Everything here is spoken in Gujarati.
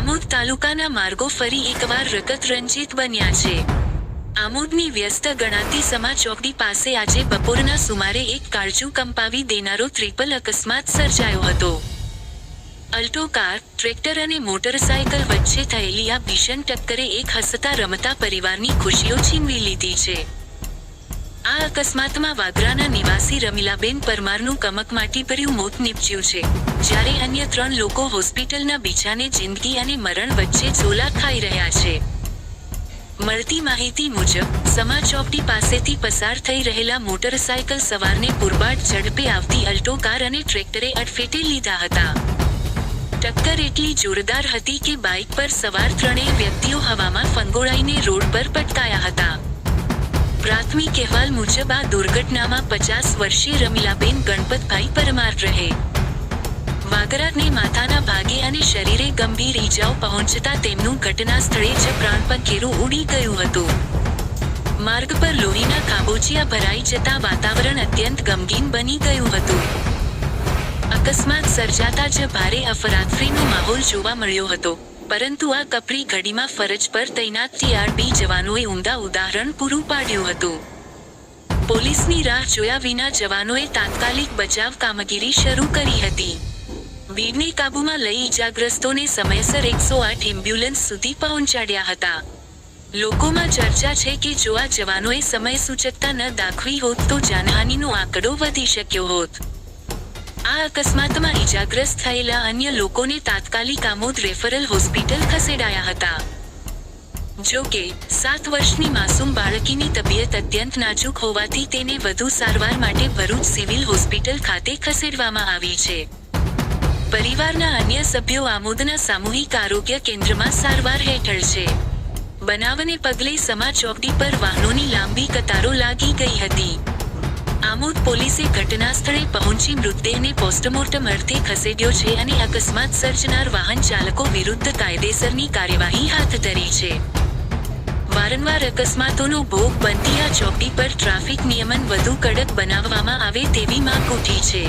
આમોદ તાલુકાના માર્ગો ફરી એકવાર રકતરંજિત બન્યા છે. આમોદની વ્યસ્ત ગણાતી સમા ચોકડી પાસે આજે બપોરના સુમારે એક કાળજું કંપાવી દેનારો ટ્રિપલ અકસ્માત સર્જાયો હતો. અલ્ટો કાર, ટ્રેક્ટર અને મોટરસાયકલ વચ્ચે થયેલી આ ભીષણ ટક્કરે એક હસતા રમતા પરિવારની ખુશીઓ છીનવી લીધી છે. આ અકસ્માતમાં વાગરાના નિવાસી રમીલાબેન પરમારનું કમકમાટીભર્યું મોત નીપજ્યું છે, જ્યારે અન્ય 3 લોકો હોસ્પિટલના બિછાને જિંદગી અને મરણ વચ્ચે ઝોલા ખાઈ રહ્યા છે. મળતી માહિતી મુજબ સમા ચોકડી પાસેથી પસાર થઈ રહેલા મોટરસાયકલ સવારને પૂરબાટ ઝડપે આવતી અલ્ટો કાર અને ટ્રેક્ટરે અડફેટે લીધા હતા. ટક્કર એટલી જોરદાર હતી કે બાઇક પર સવાર 3 વ્યક્તિઓ હવામાં ફંગોળાઈને રોડ પર પટકાયા હતા. પ્રાથમિક અહેવાલ મુજબ આ દુર્ઘટનામાં 50 વર્ષીય રમીલાબેન ગણપતભાઈ પરમાર રહે. વાગરાને માથાના ભાગે અને શરીરે ગંભીર ઈજાઓ પહોંચતા તેમનું ઘટના સ્થળે જ પ્રાણપંખેરું ઉડી ગયું હતું. માર્ગ પર લોહીના ખાબોચિયા ભરાઈ જતા વાતાવરણ અત્યંત ગમગીન બની ગયું હતું. અકસ્માત સર્જાતા જ ભારે અફરાતફરીનો માહોલ જોવા મળ્યો હતો, પરંતુ આ કપરી ઘડીમાં ફરજ પર તૈનાત TRB જવાનોએ ઉમદા ઉદાહરણ પૂરું પાડ્યું હતું. પોલીસની રાહ જોયા વિના જવાનોએ તાત્કાલિક બચાવ કામગીરી શરૂ કરી હતી. ભીડને કાબૂમાં લઈ ઈજાગ્રસ્તોને સમયસર 108 એમ્બ્યુલન્સ સુધી પહોંચાડ્યા હતા. લોકોમાં ચર્ચા છે કે જો આ જવાનોએ સમય સૂચકતા ન દાખવી હોત તો જાનહાનિનો આંકડો વધી શક્યો હોત. આ અકસ્માતમાં ઈજાગ્રસ્ત થયેલા અન્ય લોકોને તાત્કાલિક આમોદ રેફરલ હોસ્પિટલ ખસેડાયા હતા. જો કે 7 વર્ષની માસૂમ બાળકીની તબિયત અત્યંત નાજુક હોવાથી તેને વધુ સારવાર માટે ભરૂચ સિવિલ હોસ્પિટલ ખાતે ખસેડવામાં આવી છે. પરિવારના અન્ય સભ્યો આમોદના સામૂહિક આરોગ્ય કેન્દ્રમાં સારવાર હેઠળ છે. બનાવને પગલે સમા ચોકડી પર વાહનોની લાંબી કતારો લાગી ગઈ હતી. આમોદ પોલીસે ઘટના સ્થળે પહોંચી મૃતદેહને પોસ્ટમોર્ટમ અર્થે ખસેડ્યો છે અને અકસ્માત સર્જનાર વાહન ચાલકો વિરુદ્ધ કાયદેસરની કાર્યવાહી હાથ ધરી છે. વારંવાર અકસ્માતોનો ભોગ બનતી આ ચોકડી પર ટ્રાફિક નિયમન વધુ કડક બનાવવામાં આવે તેવી માંગ ઉઠી છે.